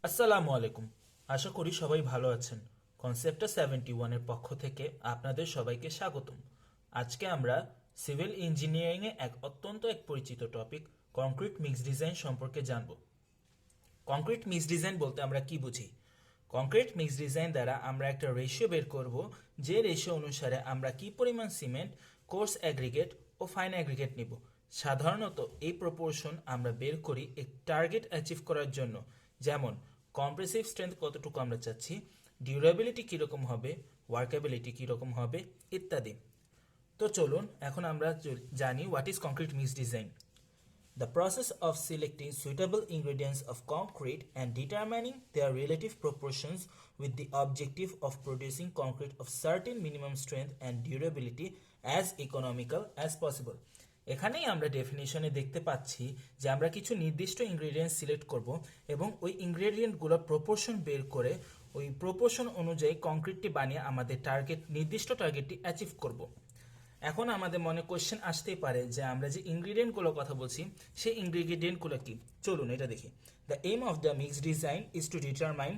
আসসালামু আলাইকুম। আশা করি সবাই ভালো আছেন। কনসেপ্টার 71 এর পক্ষ থেকে আপনাদের সবাইকে স্বাগতম। আজকে আমরা সিভিল ইঞ্জিনিয়ারিং এ এক পরিচিত টপিক কংক্রিট মিক্স ডিজাইন সম্পর্কে জানব। কংক্রিট মিক্স ডিজাইন বলতে আমরা কি বুঝি? কংক্রিট মিক্স ডিজাইন দ্বারা আমরা একটা রেশিও বের করব, যে রেশিও অনুসারে আমরা কি পরিমাণ সিমেন্ট, কোর্স অ্যাগ্রিগেট ও ফাইন অ্যাগ্রিগেট নিব। সাধারণত এই প্রপোর্শন আমরা বের করি এক টার্গেট অ্যাচিভ করার জন্য, যেমন কম্প্রেসিভ স্ট্রেংথ কতটুকু আমরা চাচ্ছি, ডিউরেবিলিটি কীরকম হবে, ওয়ার্কেবিলিটি কীরকম হবে ইত্যাদি। তো চলুন এখন আমরা জানি what is concrete mix design. The process of selecting suitable ingredients of concrete and determining their relative proportions with the objective of producing concrete of certain minimum strength and durability as economical as possible. এখানেই আমরা ডেফিনিশনে দেখতে পাচ্ছি যে আমরা কিছু নির্দিষ্ট ingredients select করব এবং ওই ইনগ্রেডিয়েন্টগুলোর প্রপোর্শন বের করে ওই প্রপোর্শন অনুযায়ী কংক্রিটটি বানিয়ে আমাদের নির্দিষ্ট টার্গেটটি অ্যাচিভ করব। এখন আমাদের মনে কোশ্চেন আসতেই পারে যে আমরা যে ইনগ্রিডিয়েন্টগুলোর কথা বলছি সেই ইনগ্রিডিয়েন্টগুলো কি। চলুন এটা দেখি। The aim of the mixed design is to determine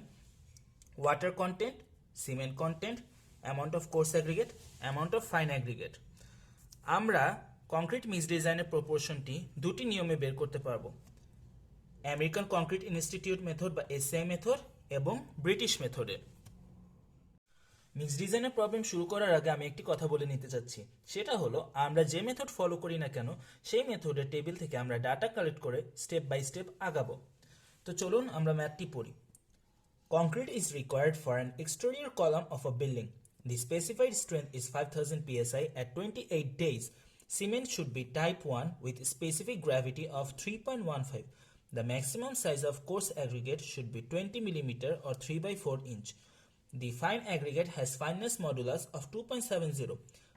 water content, cement content, amount of coarse aggregate, amount of fine aggregate. আমরা কংক্রিট মিক্সড ডিজাইনের প্রপোর্শনটি দুটি নিয়মে বের করতে পারবো: আমেরিকান কংক্রিট ইনস্টিটিউট মেথড বা এসআই মেথড এবং ব্রিটিশ মেথডে। মিক্স ডিজাইনের প্রবলেম শুরু করার আগে আমি একটি কথা বলে নিতে চাচ্ছি, সেটা হলো আমরা যে মেথড ফলো করি না কেন সেই মেথডের টেবিল থেকে আমরা ডাটা কালেক্ট করে স্টেপ বাই স্টেপ আগাবো। তো চলুন আমরা ম্যাথটি পড়ি। Concrete is required for an exterior column of a building. The specified strength is 5000 psi at 28 days. Cement should be type 1 with specific gravity of 3.15. The maximum size of coarse aggregate should be 20 mm or 3 by 4 inch. The fine aggregate has fineness modulus of 2.70.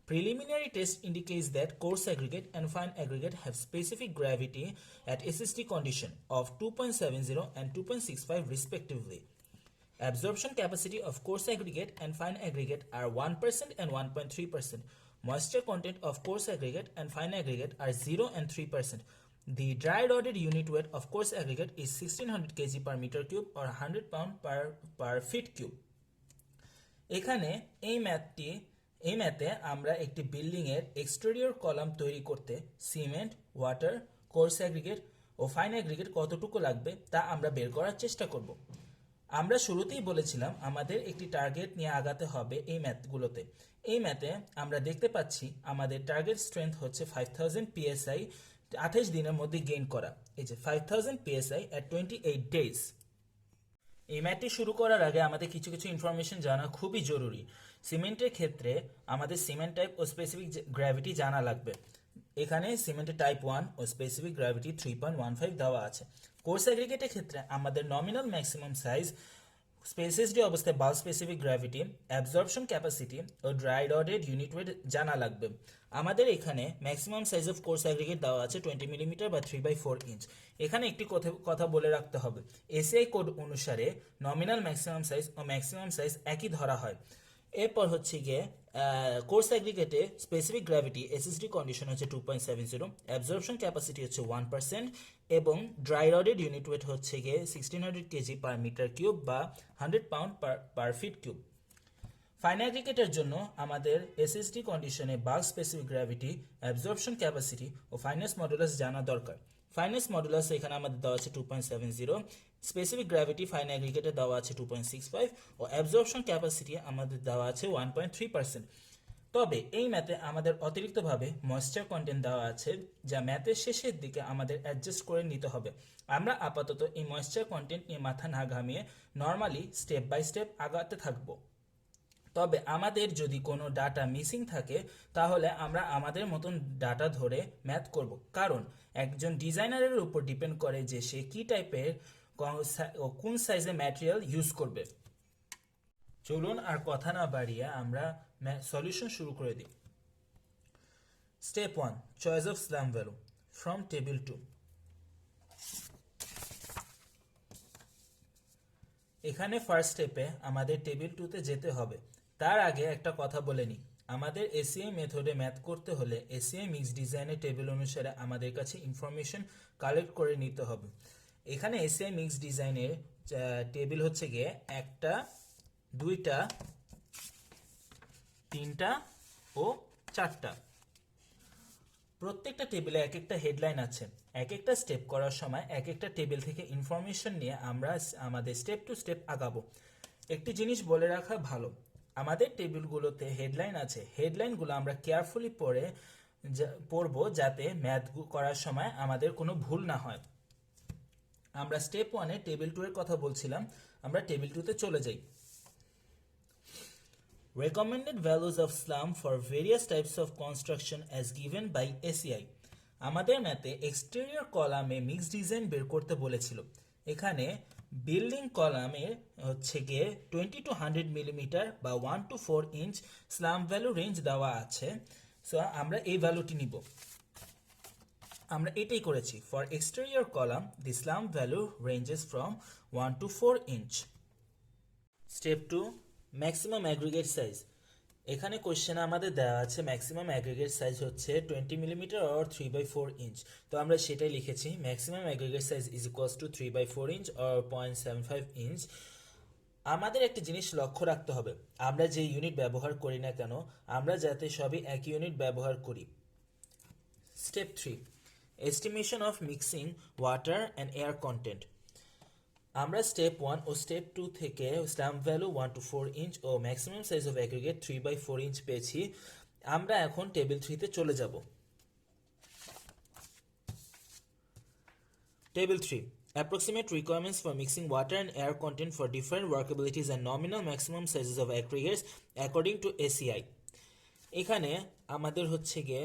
Preliminary test indicates that coarse aggregate and fine aggregate have specific gravity at SST condition of 2.70 and 2.65 respectively. Absorption capacity of coarse aggregate and fine aggregate are 1% and 1.3%. Moisture content of coarse aggregate and fine aggregate are 0 and 3%. The dry loaded unit weight of coarse aggregate is 1600 kg per meter cube or 100 pound per feet cube. এখানে এই ম্যাথে আমরা একটি building এর exterior column তৈরি করতে cement, water, coarse aggregate ও fine aggregate কতটুকু লাগবে তা আমরা বের করার চেষ্টা করব। আমরা শুরুতেই বলেছিলাম আমাদের একটি টার্গেট নিয়ে আগাতে হবে এই ম্যাথগুলোতে। এই ম্যাথে আমরা দেখতে পাচ্ছি আমাদের টার্গেট স্ট্রেংথ হচ্ছে 5000 psi 28 দিনের মধ্যে গেইন করা। এই যে 5000 psi at 28 days। এই ম্যাথটি শুরু করার আগে আমাদের কিছু কিছু ইনফরমেশন জানা খুবই জরুরি। সিমেন্টের ক্ষেত্রে আমাদের সিমেন্ট টাইপ ও স্পেসিফিক গ্র্যাভিটি জানা লাগবে। এখানে সিমেন্টের টাইপ 1 ও স্পেসিফিক গ্র্যাভিটি 3.15 দেওয়া আছে। কোর্স অ্যাগ্রিগেটের ক্ষেত্রে আমাদের নমিনাল ম্যাক্সিমাম সাইজ, স্পেসিসডি অবস্থায় bulk specific gravity, absorption capacity ও ড্রাই রডেড ইউনিট ওয়েট জানা লাগবে। আমাদের এখানে maximum size of coarse aggregate দেওয়া আছে 20 মিলিমিটার বা 3 বাই 4 ইঞ্চ। এখানে একটি কথা বলে রাখতে হবে, এসআই কোড অনুসারে নমিনাল ম্যাক্সিমাম সাইজ ও ম্যাক্সিমাম সাইজ একই ধরা হয়। এরপর হচ্ছে গিয়ে কোর্স অ্যাগ্রিগেটে স্পেসিফিক গ্র্যাভিটি এসএসডি কন্ডিশন হচ্ছে 2.70, অ্যাবজর্পশন ক্যাপাসিটি হচ্ছে 1% এবং ড্রাই রডেড ইউনিট ওয়েট হচ্ছে গিয়ে 1600 কেজি পার মিটার কিউব বা 100 pound per feet cube. Fine অ্যাগ্রিগেটের জন্য আমাদের এসএসডি কন্ডিশনে bulk specific gravity, absorption capacity ও ফাইনেস মডুলাস জানা দরকার। ফাইনেস মডুলাস এখানে আমাদের দেওয়া আছে 2.70, স্পেসিফিক গ্র্যাভিটি ফাইন অ্যাগ্রিগেটে দেওয়া আছে 2.65 ও অ্যাবজর্পশন ক্যাপাসিটি আমাদের দেওয়া আছে 1.3%। তবে এই ম্যাথে আমাদের অতিরিক্তভাবে ময়েশ্চার কন্টেন্ট দেওয়া আছে, যা ম্যাথের শেষের দিকে আমাদের অ্যাডজাস্ট করে নিতে হবে। আমরা আপাতত এই ময়েশ্চার কন্টেন্ট নিয়ে মাথা না ঘামিয়ে নর্মালি স্টেপ বাই স্টেপ আগাতে থাকবো। তবে আমাদের যদি কোনো ডাটা মিসিং থাকে তাহলে আমরা আমাদের মতন ডাটা ধরে ম্যাথ করব, কারণ একজন ডিজাইনারের উপর ডিপেন্ড করে যে সে কি টাইপের কোন সাইজের ম্যাটেরিয়াল ইউজ করবে। চলুন আর কথা না বাড়িয়ে আমরা সলিউশন শুরু করে দিই। Step 1, choice of slam value from table 2। এখানে ফার্স্ট স্টেপে আমাদের টেবিল 2তে যেতে হবে। তার আগে একটা কথা বলে নিই, আমাদের এসিআই মেথডে ম্যাথ করতে হলে এসিআই মিক্স ডিজাইনের টেবিল অনুসারে আমাদের কাছে ইনফরমেশন কালেক্ট করে নিতে হবে। এখানে এসিআই মিক্স ডিজাইনের টেবিল হচ্ছে গিয়ে 1টা 2টা 3টা ও 4টা। প্রত্যেকটা টেবিলে এক একটা হেডলাইন আছে। এক একটা স্টেপ করার সময় এক একটা টেবিল থেকে ইনফরমেশন নিয়ে আমরা আমাদের স্টেপ টু স্টেপ আগাবো। একটি জিনিস বলে রাখা ভালো, আমাদের টেবিলগুলোতে হেডলাইন আছে, হেডলাইনগুলো আমরা কেয়ারফুলি পড়বো যাতে ম্যাথ করার সময় আমাদের কোনো ভুল না হয়। আমরা স্টেপ 1-এ টেবিল 2 এর কথা বলছিলাম, আমরা টেবিল 2-তে চলে যাই। Recommended values of slump for various types of construction as given by ACI. আমাদের ম্যাথে এক্সটেরিয়র কলামে মিক্স ডিজাইন বের করতে বলেছিল। এখানে বিল্ডিং কলামে হচ্ছে গিয়ে 20 to 100 মিলিমিটার বা 1 to 4 ইঞ্চ স্লাম্প ভ্যালু রেঞ্জ দেওয়া আছে। সো আমরা এই ভ্যালুটি নিব, আমরা এটাই করেছি। For exterior column the স্লাম্প value ranges from 1 to 4 inch. Step 2, maximum aggregate size. এখানে কোশ্চেনে আমাদের দেওয়া আছে ম্যাক্সিমাম অ্যাগ্রিগেট সাইজ হচ্ছে 20 মিলিমিটার অর 3/4 ইঞ্চ। তো আমরা সেটাই লিখেছি, maximum aggregate size is equals two 3/4 inch or 0.75 inch. আমাদের একটা জিনিস লক্ষ্য রাখতে হবে, আমরা যে ইউনিট ব্যবহার করি না কেন আমরা যাতে সবই একই ইউনিট ব্যবহার করি। Step 3, estimation of mixing water and air content. আমরা স্টেপ 1 ও স্টেপ 2 থেকে স্ল্যাম্প ভ্যালু 1 to 4 ইঞ্চ ও maximum size of aggregate 3/4 inch পেয়েছি। আমরা এখন টেবিল 3-তে চলে যাব। Table 3, approximate requirements for mixing water and air content for different workabilities and nominal maximum sizes of aggregates according to ACI. এখানে আমাদের হচ্ছে গিয়ে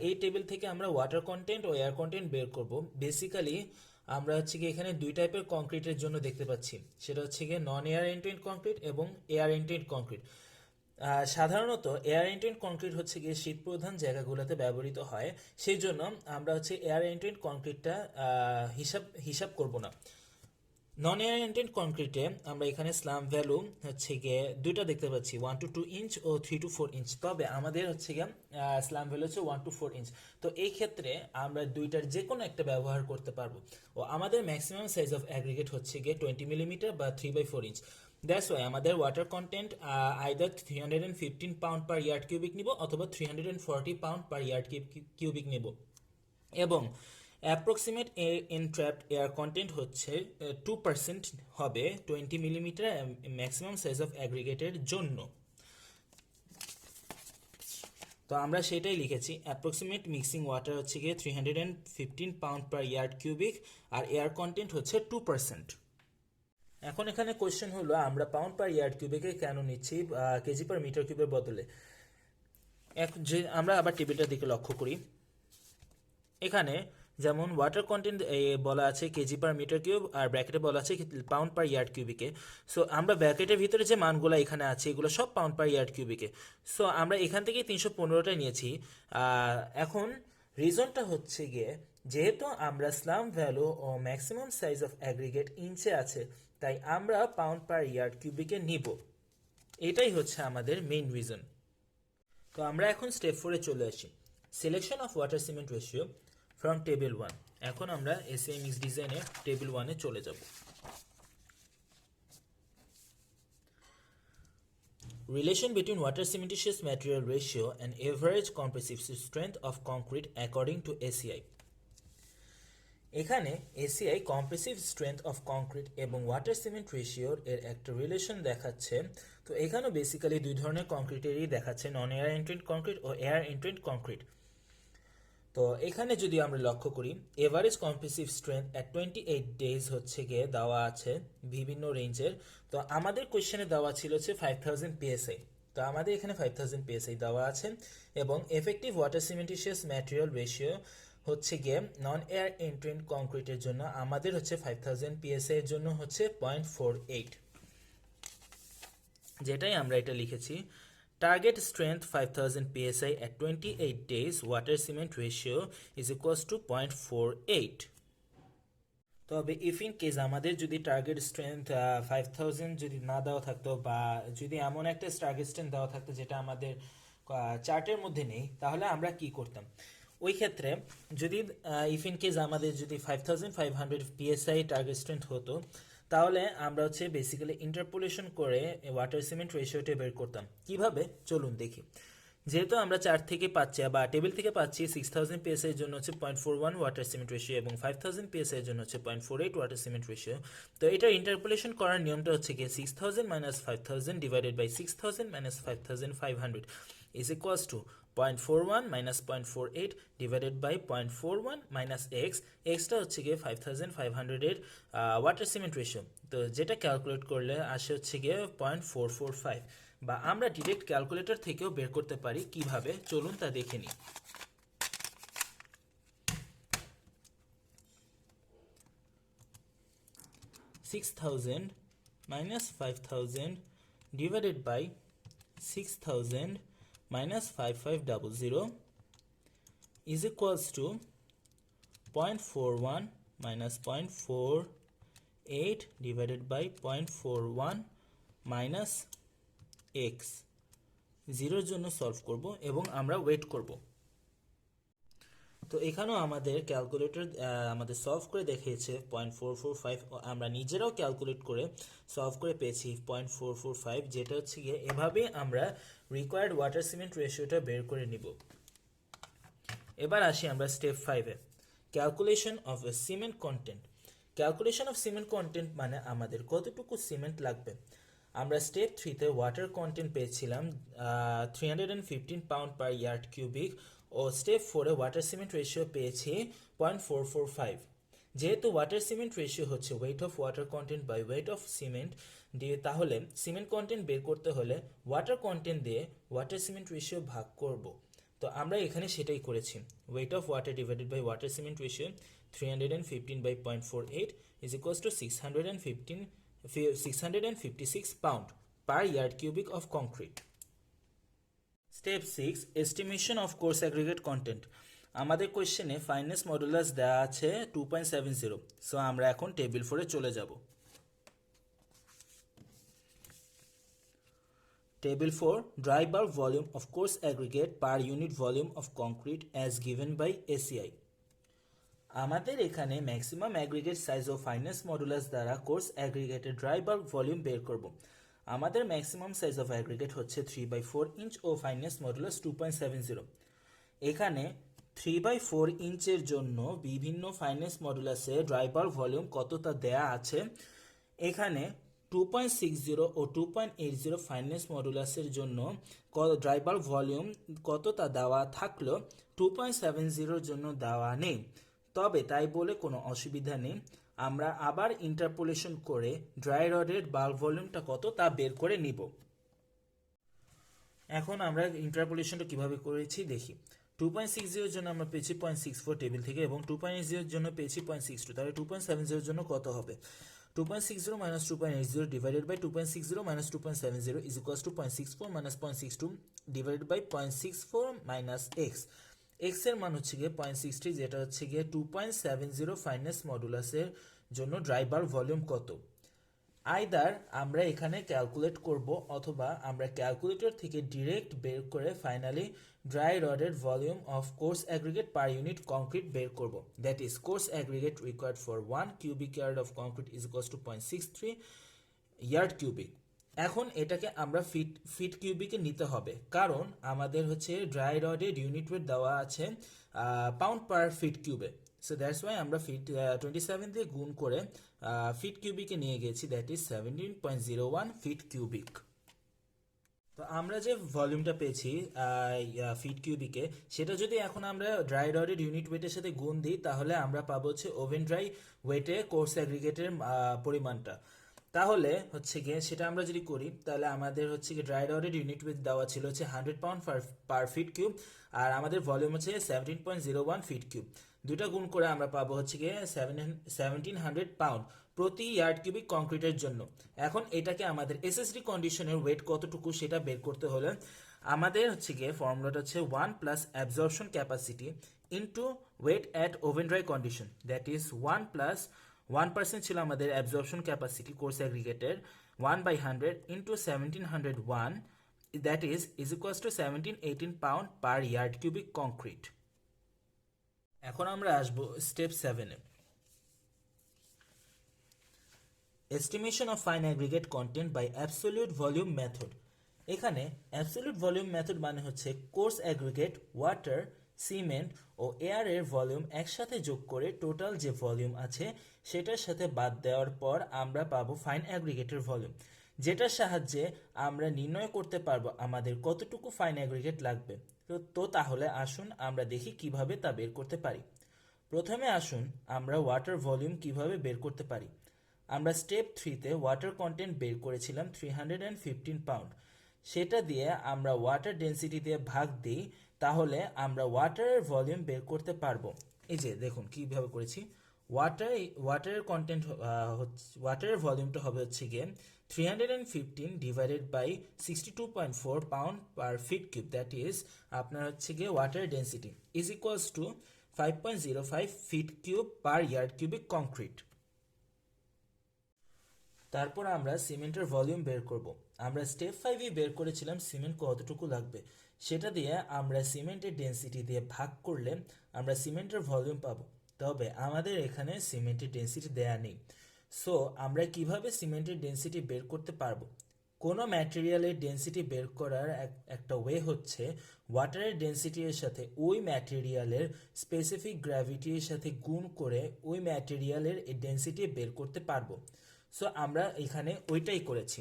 এই টেবিল থেকে আমরা ওয়াটার কন্টেন্ট ও এয়ার কন্টেন্ট বের করব। বেসিক্যালি আমরা হচ্ছে গিয়ে এখানে দুই টাইপের কংক্রিটের জন্য দেখতে পাচ্ছি, সেটা হচ্ছে গিয়ে নন এয়ার এন্ট্রেন্ট কংক্রিট এবং এয়ার এন্ট্রেন্ট কংক্রিট। সাধারণত এয়ার এন্ট্রেন্ট কংক্রিট হচ্ছে গিয়ে শীত প্রধান জায়গাগুলোতে ব্যবহৃত হয়, সেই জন্য আমরা হচ্ছে এয়ার এন্ট্রেন্ট কংক্রিটটা হিসাব করব না। নন এয়ার এন্ট্রেন্ট কংক্রিটে আমরা এখানে স্ল্যাম্প ভ্যালু হচ্ছে গিয়ে দুইটা দেখতে পাচ্ছি, 1 to 2 ইঞ্চ ও 3 to 4 ইঞ্চ। তবে আমাদের হচ্ছে গিয়ে স্ল্যাম্প ভ্যালু হচ্ছে 1 to 4 ইঞ্চ। তো এই ক্ষেত্রে আমরা দুইটার যে কোনো একটা ব্যবহার করতে পারবো। ও আমাদের ম্যাক্সিমাম সাইজ অফ অ্যাগ্রিগেট হচ্ছে গিয়ে 20 মিলিমিটার বা 3/4 ইঞ্চ। দ্যাটস ওয়াই আমাদের water content either 315 pound per yard cubic নিব অথবা 340 পাউন্ড পার ইয়ার্ড কিউবিক নিব। এবং অ্যাপ্রক্সিমেট এনট্র্যাপড এয়ার কন্টেন্ট হচ্ছে 2% হবে 20 মিলিমিটার ম্যাক্সিমাম সাইজ অফ অ্যাগ্রিগেটের জন্য। তো আমরা সেটাই লিখেছি, অ্যাপ্রক্সিমেট মিক্সিং ওয়াটার হচ্ছে গিয়ে 315 পাউন্ড পার ইয়ার্ড কিউবিক আর এয়ার কন্টেন্ট হচ্ছে 2%। এখন এখানে কোয়েশ্চেন হলো আমরা পাউন্ড পার ইয়ার্ড কিউবিকে কেন নিচ্ছি কেজি পার মিটার কিউবের বদলে। যে আমরা আবার টেবিলটার দিকে লক্ষ্য করি, এখানে যেমন ওয়াটার কন্টেন্ট বলা আছে কেজি পার মিটার কিউব আর ব্র্যাকেটে বলা আছে পাউন্ড পার ইয়ার্ড কিউবিকে। সো আমরা ব্র্যাকেটের ভিতরে যে মানগুলো এখানে আছে এগুলো সব পাউন্ড পার ইয়ার্ড কিউবিকে। সো আমরা এখান থেকে 315টা নিয়েছি। এখন রিজনটা হচ্ছে গিয়ে যেহেতু আমরা স্ল্যাম্প ভ্যালু ও ম্যাক্সিমাম সাইজ অফ অ্যাগ্রিগেট ইঞ্চে আছে, তাই আমরা পাউন্ড পার ইয়ার্ড কিউবিকে নিব। এটাই হচ্ছে আমাদের মেইন রিজন। তো আমরা এখন স্টেপ 4-এ চলে আসি, selection of water cement ratio from table 1। এখন আমরা এসএ মিক্স ডিজাইনের টেবিল 1-এ চলে যাব। Relation between water cementitious material ratio and average compressive strength of concrete according to ACI. এখানে ACI compressive strength of concrete এবং water cement রেশিওর এর একটা relation দেখাচ্ছে। তো এখানেও বেসিক্যালি দুই ধরনের কংক্রিটেরই দেখাচ্ছে, নন এয়ার এন্ট্রেন্ট কংক্রিট ও এয়ার এন্ট্রেন্ট কংক্রিট। তো এখানে যদি আমরা লক্ষ্য করি average compressive strength at 28 days হচ্ছে গিয়ে দেওয়া আছে বিভিন্ন রেঞ্জের। তো আমাদের কোয়েশ্চেনে দেওয়া ছিল হচ্ছে 5000 PSI। তো আমাদের এখানে 5000 PSI দেওয়া আছে এবং effective water cementitious material ratio হচ্ছে গিয়ে নন এয়ার এন্ট্রেন্ট কংক্রিটের জন্য আমাদের হচ্ছে 5000 PSI এর জন্য হচ্ছে 0.48, যেটাই আমরা এটা লিখেছি। Target strength 5000 PSI at 28 days water cement ratio is equals to 0.48. তবে ইফ ইন কেস আমাদের যদি টার্গেট স্ট্রেংথ 5000 যদি না দেওয়া থাকতো বা যদি এমন একটা টার্গেট স্ট্রেংথ দেওয়া থাকতো যেটা আমাদের চার্টের মধ্যে নেই, তাহলে আমরা কি করতাম ওই ক্ষেত্রে? যদি ইফ ইন কেস আমাদের যদি 5500 PSI টার্গেট স্ট্রেংথ হতো, তাহলে আমরা হচ্ছে বেসিক্যালি ইন্টারপোলেশন করে ওয়াটার সিমেন্ট রেশিওটা বের করতাম কিভাবে চলুন দেখি। যেহেতু আমরা চার্ট থেকে পাচ্ছি বা টেবিল থেকে পাচ্ছি 6000 পিএস এর জন্য হচ্ছে 0.41 ওয়াটার সিমেন্ট রেশিও এবং 5000 পিএস এর জন্য হচ্ছে 0.48 ওয়াটার সিমেন্ট রেশিও। তো এটা ইন্টারপোলেশন করার নিয়মটা হচ্ছে কি 6000 minus 5000 divided by 6000 minus 5500 is equals to 0.41 minus 0.48 divided by 0.41 minus x টা হচ্ছে গিয়ে 5500 এর ওয়াটার সিমেন্ট রেশিও। তো যেটা ক্যালকুলেট করলে আসে হচ্ছে গিয়ে 0.445 বা আমরা ডিরেক্ট ক্যালকুলেটর থেকেও বের করতে পারি কিভাবে চলুন তা দেখে নিই। $6,000 minus 5,000 divided by 6,000 minus 5500 is equals to 0.41 minus 0.48 divided by 0.41 minus x জিরোর জন্য সলভ করব এবং আমরা ওয়েট করব। তো এখানেও আমাদের ক্যালকুলেটর আমাদের সলভ করে দেখিয়েছে 0.445, আমরা নিজেরাও ক্যালকুলেট করে সলভ করে পেয়েছি 0.445, যেটা হচ্ছে গিয়ে এভাবে আমরা রিকোয়ার্ড ওয়াটার সিমেন্ট রেশিওটা বের করে নিব। এবার আসি আমরা স্টেপ 5-এ, calculation of a cement content. Calculation of cement content মানে আমাদের কতটুকু সিমেন্ট লাগবে। আমরা স্টেপ 3-তে ওয়াটার কন্টেন্ট পেয়েছিলাম 315 পাউন্ড পার ইয়ার্ড কিউবিক ও স্টেপ 4-এ ওয়াটার সিমেন্ট রেশিও পেয়েছি 0.445। যেহেতু ওয়াটার সিমেন্ট রেশিও হচ্ছে weight of water content by weight of cement দিয়ে, তাহলে সিমেন্ট কন্টেন্ট বের করতে হলে ওয়াটার কন্টেন্ট দিয়ে ওয়াটার সিমেন্ট রেশিও ভাগ করব। তো আমরা এখানে সেটাই করেছি, weight of water divided by water cement ratio 315 by 0.48 is equals to 656 pound per yard cubic of concrete. Step 6, estimation of coarse aggregate content. আমাদের কোশ্চেনে ফাইনেস মডুলাস দেওয়া আছে 2.70, সো আমরা এখন টেবিল 4-এ চলে যাব। Table 4, dry bulk volume of coarse aggregate per unit volume of concrete as given by ACI. আমাদের এখানে ম্যাক্সিমাম অ্যাগ্রিগেট সাইজ ও ফাইনেস মডুলাস দ্বারা কোর্স অ্যাগ্রিগেটের ড্রাই বাল্ক ভলিউম বের করব। আমাদের ম্যাক্সিমাম সাইজ অফ অ্যাগ্রিগেট হচ্ছে 3/4 ইঞ্চ ও fineness modulus 2.70। এখানে 3/4 ইঞ্চের জন্য বিভিন্ন ফাইনেস মডুলাসে ড্রাই বাল্ক ভলিউম কতটা দেয়া আছে। এখানে 2.60 ও 2.80 ফাইনেস মডুলাসের জন্য ড্রাই বাল্ক ভলিউম কতটা দেওয়া থাকলো, 2.70 জন্য দেওয়া নেই। তবে তাই বলে কোনো অসুবিধা নেই, আমরা আবার ইন্টারপোলেশন করে ড্রাই রডের বাল্ক ভলিউমটা কত তা বের করে নিব। এখন আমরা ইন্টারপোলেশনটা কিভাবে করেছি দেখি। 2.60 এর জন্য আমরা পেয়েছি 0.64 টেবিল থেকে এবং 2.80 এর জন্য পেয়েছি 0.62, তাহলে 2.70 এর জন্য কত হবে। 2.60 minus 2.80 divided by 2.60 minus 2.70 is equals to 0.64 minus 0.62 divided by 0.64 minus x. x এর মান হচ্ছে গিয়ে 0.60, যেটা হচ্ছে গিয়ে 2.70 ফাইনেস মডুলাসের জন্য ড্রাই বাল্ক ভলিউম কত। আইদার আমরা এখানে ক্যালকুলেট করব অথবা আমরা ক্যালকুলেটর থেকে ডিরেক্ট বের করে ফাইনালি ড্রাই রডের volume of coarse aggregate per unit concrete বের করব। That is course aggregate required for 1 cubic yard of concrete is equals two 0.63 yard cubic. এখন এটাকে আমরা ফিট কিউবিকে নিতে হবে, কারণ আমাদের হচ্ছে ড্রাই রডের ইউনিট ওয়েট দেওয়া আছে পাউন্ড পার ফিট কিউবে। সো দ্যাটস ওয়াই আমরা 27 দিয়ে গুণ করে ফিট কিউবিকে নিয়ে গেছি, দ্যাট ইজ 17.01 ফিট কিউবিক। তো আমরা যে ভলিউমটা পেয়েছি ফিট কিউবিকে, সেটা যদি এখন আমরা ড্রাই রডের ইউনিট ওয়েটের সাথে গুণ দিই, তাহলে আমরা পাবো হচ্ছে ওভেন ড্রাই ওয়েটে কোর্স অ্যাগ্রিগেটের পরিমাণটা। তাহলে হচ্ছে গিয়ে সেটা আমরা যদি করি, তাহলে আমাদের হচ্ছে গিয়ে ড্রাই রডের ইউনিট ওয়েট দেওয়া ছিল হচ্ছে 100 পাউন্ড পার ফিট কিউব, আর আমাদের ভলিউম হচ্ছে 17.01 ফিট কিউব। দুইটা গুণ করে আমরা পাবো হচ্ছে গিয়ে 1700 পাউন্ড প্রতি ইয়ার্ড কিউবিক কংক্রিটের জন্য। এখন এটাকে আমাদের এসএসডি কন্ডিশনের ওয়েট কতটুকু সেটা বের করতে হলে আমাদের হচ্ছে গিয়ে ফর্মুলাটা হচ্ছে 1 plus absorption capacity into weight at oven dry condition, that is 1 plus 1% ছিল আমাদের অ্যাবজর্পশন ক্যাপাসিটি কোর্স অ্যাগ্রিগেটের, 1/100 into 1701, that is equals to 1718 pound per yard cubic concrete. এখন আমরা আসবো স্টেপ 7-এ। Estimation of fine aggregate content by absolute volume method. এখানে absolute volume method মানে হচ্ছে কোর্স অ্যাগ্রিগেট, ওয়াটার, সিমেন্ট ও এয়ার এর ভলিউম একসাথে যোগ করে টোটাল যে ভলিউম আছে সেটার সাথে বাদ দেওয়ার পর আমরা পাবো ফাইন অ্যাগ্রিগেটের ভলিউম, যেটার সাহায্যে আমরা নির্ণয় করতে পারবো আমাদের কতটুকু ফাইন অ্যাগ্রিগেট লাগবে। তো তাহলে আসুন আমরা দেখি কিভাবে তা বের করতে পারি। প্রথমে আসুন আমরা ওয়াটার ভলিউম কিভাবে বের করতে পারি। আমরা স্টেপ 3-তে ওয়াটার কন্টেন্ট বের করেছিলাম 315 পাউন্ড। সেটা দিয়ে আমরা ওয়াটার ডেন্সিটি দিয়ে ভাগ দিই, তাহলে আমরা ওয়াটারের ভলিউম বের করতে পারবো। এই যে দেখুন কিভাবে করেছি। ওয়াটারের কন্টেন্ট ওয়াটারের ভলিউমটা হবে হচ্ছে গিয়ে 315 divided by 62.4 pound per feet cube, that is আপনার হচ্ছে গিয়ে water density is equals to 5.05 feet cube per yard cubic concrete. তারপর আমরা সিমেন্টের ভলিউম বের করব। আমরা স্টেপ 5-এ বের করেছিলাম সিমেন্ট কতটুকু লাগবে, সেটা দিয়ে আমরা সিমেন্টের ডেন্সিটি দিয়ে ভাগ করলে আমরা সিমেন্টের ভলিউম পাবো। তবে আমাদের এখানে সিমেন্টের ডেন্সিটি দেয়া নেই, সো আমরা কিভাবে সিমেন্টের ডেন্সিটি বের করতে পারবো? কোনো ম্যাটেরিয়ালের ডেন্সিটি বের করার একটা ওয়ে হচ্ছে ওয়াটারের ডেন্সিটি এর সাথে ওই ম্যাটেরিয়ালের স্পেসিফিক গ্র্যাভিটির সাথে গুণ করে ওই ম্যাটেরিয়ালের ডেন্সিটি বের করতে পারবো। সো আমরা এখানে ওইটাই করেছি।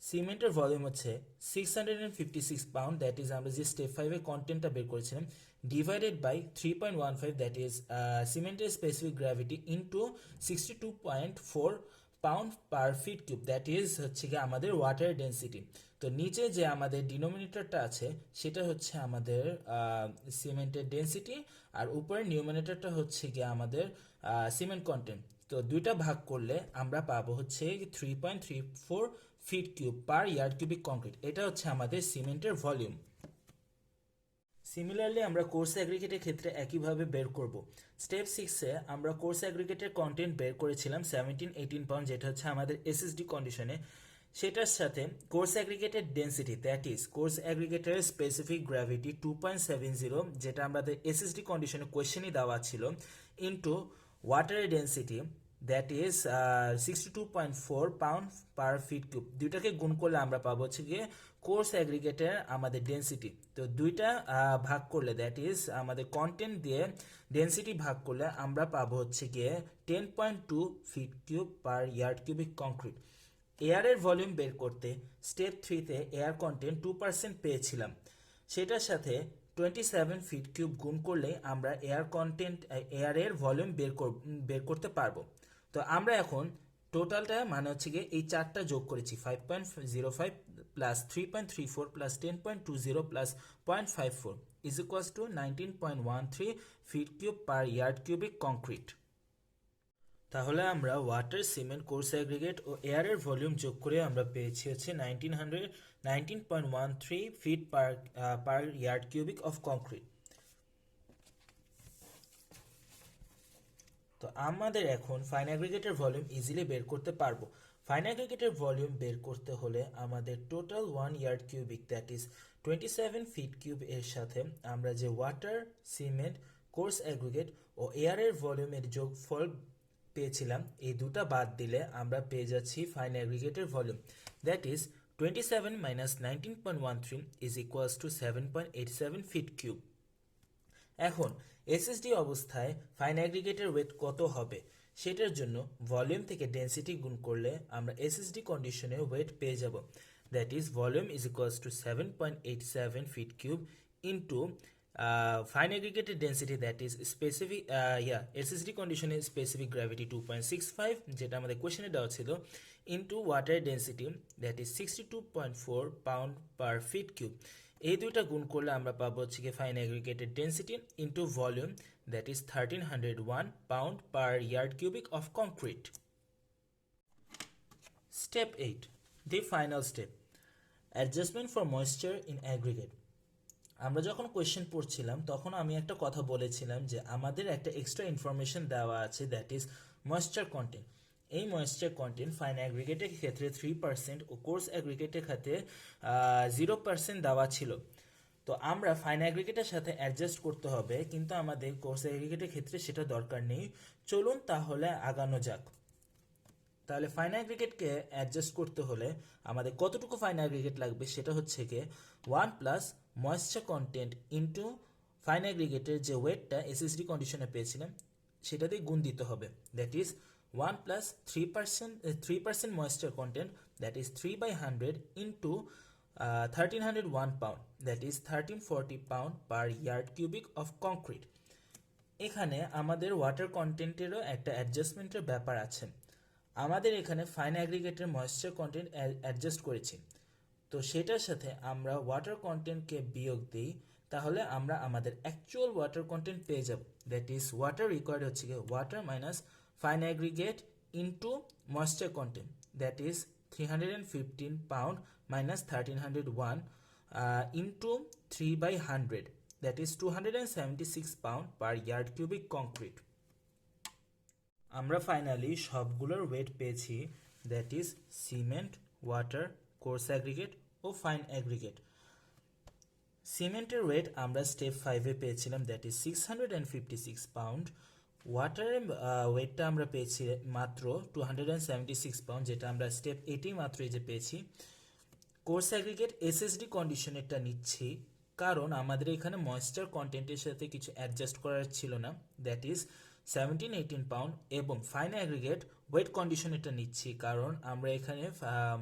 সিমেন্টের ভলিউম হচ্ছে 656 পাউন্ড, দ্যাট ইজ আমরা যে স্টেপ 5-এ কন্টেন্টটা বের করেছিলাম, ডিভাইডেড বাই 3.15, দ্যাট ইজ সিমেন্টের specific gravity into 62.4 pound per feet cube, that is হচ্ছে কি আমাদের ওয়াটার ডেন্সিটি। তো নিচে যে আমাদের ডিনোমিনেটরটা আছে সেটা হচ্ছে আমাদের সিমেন্টের ডেন্সিটি, আর উপরের নিউমিনেটরটা হচ্ছে গিয়ে আমাদের সিমেন্ট কন্টেন্ট। তো দুইটা ভাগ করলে আমরা পাবো হচ্ছে 3.34 fit cube per yard cubic concrete. এটা হচ্ছে আমাদের সিমেন্টের ভলিউম। সিমিলারলি আমরা কোর্স অ্যাগ্রিগেটের ক্ষেত্রে একইভাবে বের করব। স্টেপ 6-এ আমরা কোর্স অ্যাগ্রিগেটের কন্টেন্ট বের করেছিলাম 17-18 পাউন্ড, যেটা হচ্ছে আমাদের এসএসডি কন্ডিশনে। সেটার সাথে কোর্স অ্যাগ্রিগেটের ডেন্সিটি, দ্যাট ইজ কোর্স অ্যাগ্রিগেটের স্পেসিফিক গ্র্যাভিটি 2.70, যেটা আমাদের এসএসডি কন্ডিশনে কোয়েশ্চেনই দেওয়া ছিল, ইন্টু ওয়াটারের ডেন্সিটি, that is 62.4 pound per feet cube. দুইটাকে গুণ করলে আমরা পাবো হচ্ছে গিয়ে কোর্স অ্যাগ্রিগেটের আমাদের ডেন্সিটি। তো দুইটা ভাগ করলে, দ্যাট ইজ আমাদের কন্টেন্ট দিয়ে ডেন্সিটি ভাগ করলে আমরা পাবো হচ্ছে গিয়ে 10.2 feet cube per yard cubic concrete. এয়ারের ভলিউম বের করতে স্টেপ 3-তে এয়ার কন্টেন্ট 2% পেয়েছিলাম, সেটার সাথে 27 ফিট কিউব গুণ করলে আমরা এয়ারের ভলিউম বের করতে পারবো। তো আমরা এখন টোটালটা মানে হচ্ছে গিয়ে এই চারটা যোগ করেছি, 5.05 plus 3.34 plus 10.20 plus 0.54 is equals two 19.13 fit cube per yard cubic concrete. তাহলে আমরা ওয়াটার, সিমেন্ট, কোর্স অ্যাগ্রিগেট ও এয়ারের ভলিউম যোগ করে আমরা পেয়েছি হচ্ছে 19.13 feet per yard cubic of concrete. তো আমাদের এখন ফাইন অ্যাগ্রিগেটের ভলিউম ইজিলি বের করতে পারবো। ফাইন অ্যাগ্রিগেটের ভলিউম বের করতে হলে আমাদের total 1 yard cubic, that is 27 fit cube এর সাথে আমরা যে ওয়াটার, সিমেন্ট, কোর্স অ্যাগ্রিগেট ও এয়ারের ভলিউমের যোগফল পেয়েছিলাম, এই দুটা বাদ দিলে আমরা পেয়ে যাচ্ছি ফাইন অ্যাগ্রিগেটের volume, that is 27 minus 19.13 is equals to 7.87 feet cube. এখন এসএসডি অবস্থায় ফাইন অ্যাগ্রিগেটের ওয়েট কত হবে সেটার জন্য ভলিউম থেকে ডেন্সিটি গুণ করলে আমরা এসএসডি কন্ডিশনে ওয়েট পেয়ে যাব, that is volume is equals to 7.87 feet cube into fine aggregated density, that is specific SSD কন্ডিশনে স্পেসিফিক গ্র্যাভিটি 2.65, যেটা আমাদের কোয়েশ্চেনে দেওয়া ছিল, into water density, that is 62.4 pound per feet cube. এই দুইটা গুণ করলে আমরা পাবো হচ্ছে কি fine aggregated density into volume, that is 1301 pound per yard cubic of concrete. Step 8, the final step, adjustment for moisture in aggregate. আমরা যখন কোয়েশ্চেন পড়ছিলাম তখন আমি একটা কথা বলেছিলাম যে আমাদের একটা এক্সট্রা ইনফরমেশন দেওয়া আছে, দ্যাট ইজ ময়েশ্চার কন্টেন্ট। এই ময়েশ্চার কন্টেন্ট ফাইন অ্যাগ্রিগেটের ক্ষেত্রে 3% ও কোর্স অ্যাগ্রিগেটের ক্ষেত্রে 0% দেওয়া ছিল। তো আমরা ফাইন অ্যাগ্রিগেটের সাথে অ্যাডজাস্ট করতে হবে, কিন্তু আমাদের কোর্স অ্যাগ্রিগেটের ক্ষেত্রে সেটা দরকার নেই। চলুন তাহলে আগানো যাক। তাহলে ফাইন অ্যাগ্রিগেটকে অ্যাডজাস্ট করতে হলে আমাদের কতটুকু ফাইন অ্যাগ্রিগেট লাগবে সেটা হচ্ছে গিয়ে 1 plus moisture content into fine অ্যাগ্রিগেটের যে ওয়েটটা এসএসডি কন্ডিশনে পেয়েছিলাম সেটা দিয়ে গুণ দিতে হবে, that is 1 plus 3% moisture content, that is 3/100 into 1301 pound, that is 1340 pound per yard cubic of concrete. এখানে আমাদের ওয়াটার কন্টেন্টেরও একটা অ্যাডজাস্টমেন্টের ব্যাপার আছে। আমাদের এখানে ফাইন অ্যাগ্রিগেটের ময়েশ্চার কন্টেন্ট অ্যাডজাস্ট করেছি, তো সেটার সাথে আমরা ওয়াটার কন্টেন্টকে বিয়োগ দিই, তাহলে আমরা আমাদের অ্যাকচুয়াল ওয়াটার কন্টেন্ট পেয়ে যাব, দ্যাট ইজ ওয়াটার রিকোয়ার্ড হচ্ছে গিয়ে water minus fine aggregate into moisture content, that is 315 pound minus 1301 into 3/100, that is 276 pound per yard cubic concrete. আমরা ফাইনালি সবগুলোর ওয়েট পেয়েছি, that is cement, water, coarse aggregate ও fine aggregate. সিমেন্টের weight আমরা step 5-এ পেয়েছিলাম, that is 656 pound. ওয়াটারের ওয়েটটা আমরা পেয়েছি মাত্র 276 পাউন্ড, যেটা আমরা স্টেপ 8-এই মাত্রই যে পেয়েছি। কোর্স অ্যাগ্রিগেট এসএসডি কন্ডিশনেরটা নিচ্ছি কারণ আমাদের এখানে ময়েশ্চার কন্টেন্টের সাথে কিছু অ্যাডজাস্ট করার ছিল না, দ্যাট ইজ 17-18 পাউন্ড। এবং ফাইন অ্যাগ্রিগেট ওয়েট কন্ডিশনেরটা নিচ্ছি কারণ আমরা এখানে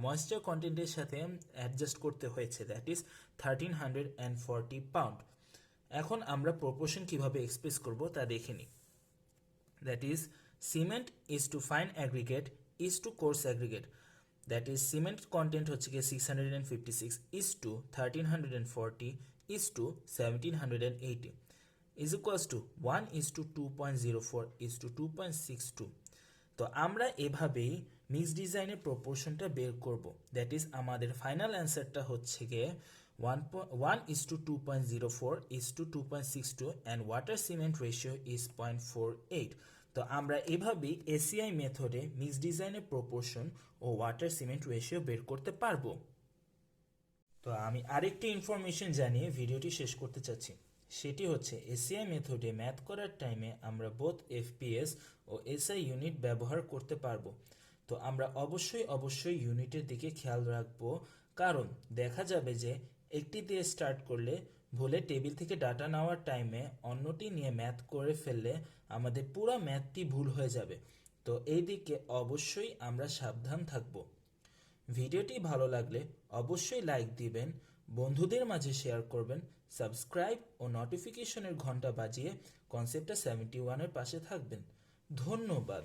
ময়েশ্চার কন্টেন্টের সাথে অ্যাডজাস্ট করতে হয়েছে, দ্যাট ইজ 1340 পাউন্ড। এখন আমরা প্রপোর্শন কিভাবে এক্সপ্রেস করব তা দেখে নিই, that is cement is to fine aggregate is to coarse aggregate, that is cement content হচ্ছে গিয়ে 656 is to 1340 is to 1780 is equals to 1 is to 2.04 is to 2.62। তো আমরা এভাবেই মিক্স ডিজাইনের প্রপোর্শনটা বের করব, দ্যাট ইজ আমাদের ফাইনাল অ্যান্সারটা হচ্ছে গিয়ে 1 is to 2.04 is to 2.62 and water cement ratio is 0.48। তো আমরা এভাবেই এসিআই মেথডে মিক্স ডিজাইনের প্রপোর্শন ও ওয়াটার সিমেন্ট রেশিও বের করতে পারবো। তো আমি আরেকটি ইনফরমেশন জানিয়ে ভিডিওটি শেষ করতে চাচ্ছি, সেটি হচ্ছে এসিআই মেথডে ম্যাথ করার টাইমে আমরা বোথ এফপিএস ও এসআই ইউনিট ব্যবহার করতে পারবো। তো আমরা অবশ্যই ইউনিটের দিকে খেয়াল রাখবো, কারণ দেখা যাবে যে একটি দিয়ে স্টার্ট করলে ভুলে টেবিল থেকে ডাটা নেওয়ার টাইমে অন্যটি নিয়ে ম্যাথ করে ফেললে আমাদের পুরো ম্যাথটি ভুল হয়ে যাবে। তো এই দিকে অবশ্যই আমরা সাবধান থাকব। ভিডিওটি ভালো লাগলে অবশ্যই লাইক দিবেন, বন্ধুদের মাঝে শেয়ার করবেন, সাবস্ক্রাইব ও নোটিফিকেশনের ঘন্টা বাজিয়ে কনসেপ্টটা 71-এর পাশে থাকবেন। ধন্যবাদ।